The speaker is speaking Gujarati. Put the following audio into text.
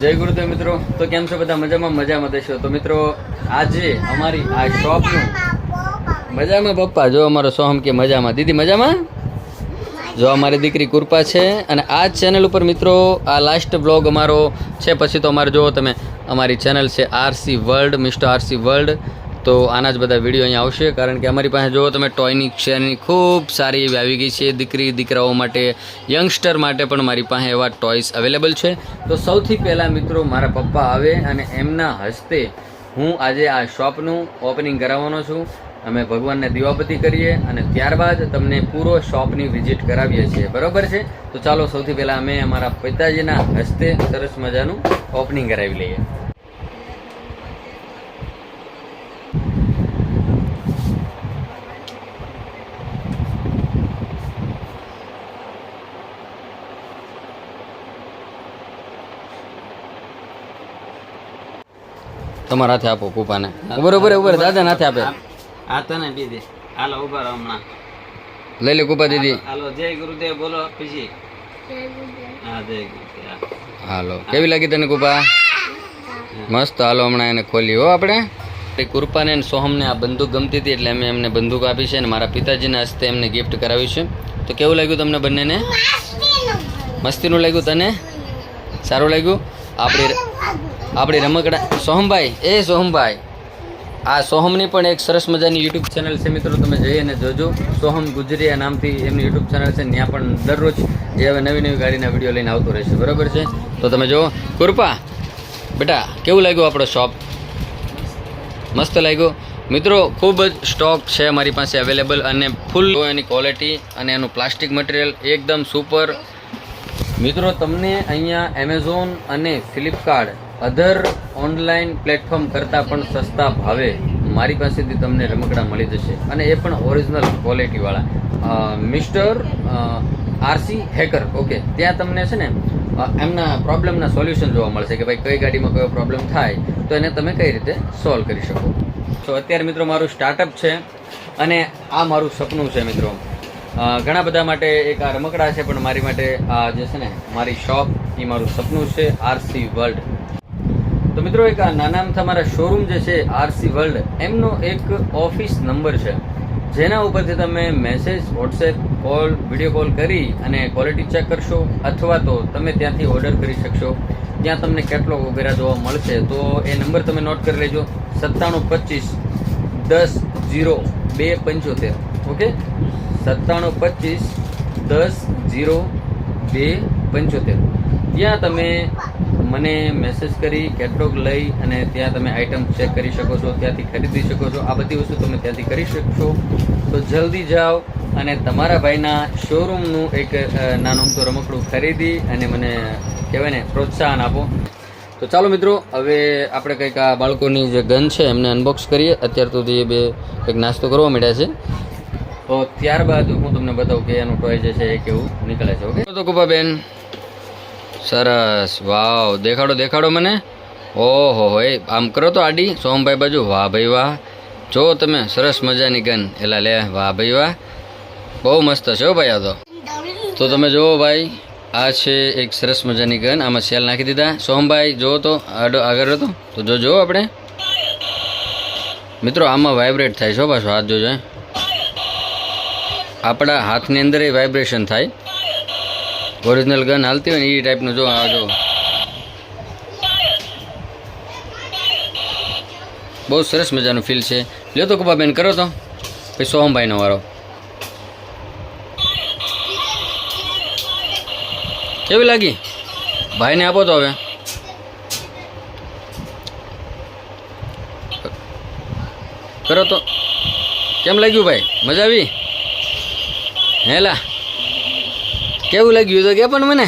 જય ગુરુદેવ મિત્રો, તો કેમ છો બધા? મજામાં દેશો. તો મિત્રો આજે અમારી આ શોપનું મજામાં પપ્પા જો અમારો સોહમ કે મજામાં, દીદી મજામાં, જો અમારી દીકરી કૃપા છે. અને આ ચેનલ ઉપર મિત્રો આ લાસ્ટ બ્લોગ અમારો છે, પછી તો અમારે જો તમે અમારી ચેનલ છે RC world, mister RC world. તો આના જ બધા વિડીયો અહીંયા આવશે, કારણ કે અમારી પાસે જો તમે ટોયની શેરની ખૂબ સારી એવી આવી ગઈ છે. દીકરાઓ માટે, યંગસ્ટર માટે પણ મારી પાસે એવા ટોયસ અવેલેબલ છે. તો સૌથી પહેલાં મિત્રો મારા પપ્પા આવે અને એમના હસ્તે હું આજે આ શોપનું ઓપનિંગ કરાવવાનો છું. અમે ભગવાનને દીવાબત્તી કરીએ અને ત્યારબાદ તમને પૂરો શોપની વિઝિટ કરાવીએ છીએ, બરાબર છે? તો ચાલો સૌથી પહેલાં અમે અમારા પિતાજીના હસ્તે સરસ મજાનું ઓપનિંગ કરાવી લઈએ. તમારા હાથે આપો કુપાને. ઉભર દાદા નાથે આપે. આ તને દીદી હાલો ઉભા રહો હમણાં. લઈ લે કુપા દીદી. હાલો જય ગુરુદેવ બોલો પછી. હા જય ગુરુદેવ. હાલો, કેવી લાગી તને કુપા? મસ્ત. હાલો હમણાં એને ખોલી હો આપણે. કૃપાને અને સોહમને આ બંદૂક ગમતી હતી એટલે અમે એમને બંદૂક આપી છે અને મારા પિતાજીના હસ્તે એમને ગિફ્ટ કરાવી છે. તો કેવું લાગ્યું તમને બંનેને? મસ્તીનું લાગ્યું તને? સારું લાગ્યું? આપણી રમકડા સોહમભાઈ, આ સોહમની પણ એક સરસ મજાની યુટ્યુબ ચેનલ છે મિત્રો, તમે જઈ અને જોજો. સોહમ ગુજરીયા નામથી એમની યુટ્યુબ ચેનલ છે. ત્યાં પણ દરરોજ એ હવે નવી ગાડીના વિડીયો લઈને આવતો રહેશે, બરાબર છે? તો તમે જુઓ. કૃપા બેટા, કેવું લાગ્યું આપણો શોપ? મસ્ત લાગ્યું મિત્રો. ખૂબ જ સ્ટોક છે અમારી પાસે અવેલેબલ અને ફૂલ એની ક્વોલિટી અને એનું પ્લાસ્ટિક મટીરિયલ એકદમ સુપર. મિત્રો તમને અહીંયા એમેઝોન અને ફ્લિપકાર્ટ અધર ઓનલાઈન પ્લેટફોર્મ કરતાં પણ સસ્તા ભાવે મારી પાસેથી તમને રમકડા મળી જશે, અને એ પણ ઓરિજિનલ ક્વોલિટીવાળા. મિસ્ટર આરસી હેકર, ઓકે, ત્યાં તમને છે ને એમના પ્રોબ્લેમના સોલ્યુશન જોવા મળશે કે ભાઈ કઈ ગાડીમાં કયો પ્રોબ્લેમ થાય તો એને તમે કઈ રીતે સોલ્વ કરી શકો. તો અત્યારે મિત્રો મારું સ્ટાર્ટઅપ છે અને આ મારું સપનું છે મિત્રો. ઘણા બધા માટે એક આ રમકડા છે, પણ મારી માટે આ જે છે ને મારી શોપ, એ મારું સપનું છે આરસી વર્લ્ડ. તો મિત્રો એક આ નાનામથી અમારા શોરૂમ જે છે આરસી વર્લ્ડ, એમનો એક ઓફિસ નંબર છે, જેના ઉપરથી તમે message, WhatsApp, call, video call કરી અને ક્વોલિટી ચેક કરશો, અથવા તો તમે ત્યાંથી ઓર્ડર કરી શકશો. ત્યાં તમને કેટલોગ વગેરે જોવા મળશે. તો એ નંબર તમે નોટ કરી લેજો: 9725100275. ઓકે, 9725100275. ત્યાં તમે મને મેસેજ કરી કેટલોગ લઈ અને ત્યાં તમે આઈટમ ચેક કરી શકો છો, ત્યાંથી ખરીદી શકો છો. આ બધી વસ્તુ તમે ત્યાંથી કરી શકશો. તો જલ્દી જાઓ અને તમારા ભાઈના શોરૂમનું એક નાનું તો રમકડું ખરીદી અને મને કહેવાય ને પ્રોત્સાહન આપો. તો ચાલો મિત્રો, હવે આપણે કંઈક આ બાળકોની જે ગન છે એમને અનબોક્સ કરીએ. અત્યાર સુધી એ બે કંઈક નાસ્તો કરવા માંડ્યા છે, તો ત્યારબાદ હું તમને બતાવું કે એનું ટોય જે છે એ કેવું નીકળે છે. ઓકે તો કૃપાબેન, સરસ, વાવ, દેખાડો મને. ઓહો, એ આમ કરો તો આડી સોમભાઈ બાજુ. વાહ ભાઈ વાહ, જો તમે સરસ મજાની ગન. એલા લે, વાહ ભાઈ વાહ, બહુ મસ્ત છે હો ભાઈ. આ તો તમે જુઓ ભાઈ, આ છે એક સરસ મજાની ગન. આમાં સેલ નાખી દીધા. સોમભાઈ જુઓ તો આગળ હતો તો જો આપણે મિત્રો આમાં વાઇબ્રેટ થાય છે પાછો. હાથ જોજો, આપણા હાથની અંદર એ વાઇબ્રેશન થાય. ઓરિજિનલ ગન હાલતી હોય ને એ ટાઈપનું. જો આ જો, બહુ સરસ મજાનું ફીલ છે. લ્યો તો કૃપાબેન કરો તો, પછી સોહમભાઈનો વારો. કેવી લાગી? ભાઈને આપો તો હવે. કરો તો. કેમ લાગ્યું ભાઈ? મજા આવી? હેલા કેવું લાગ્યું તો કે પણ મને.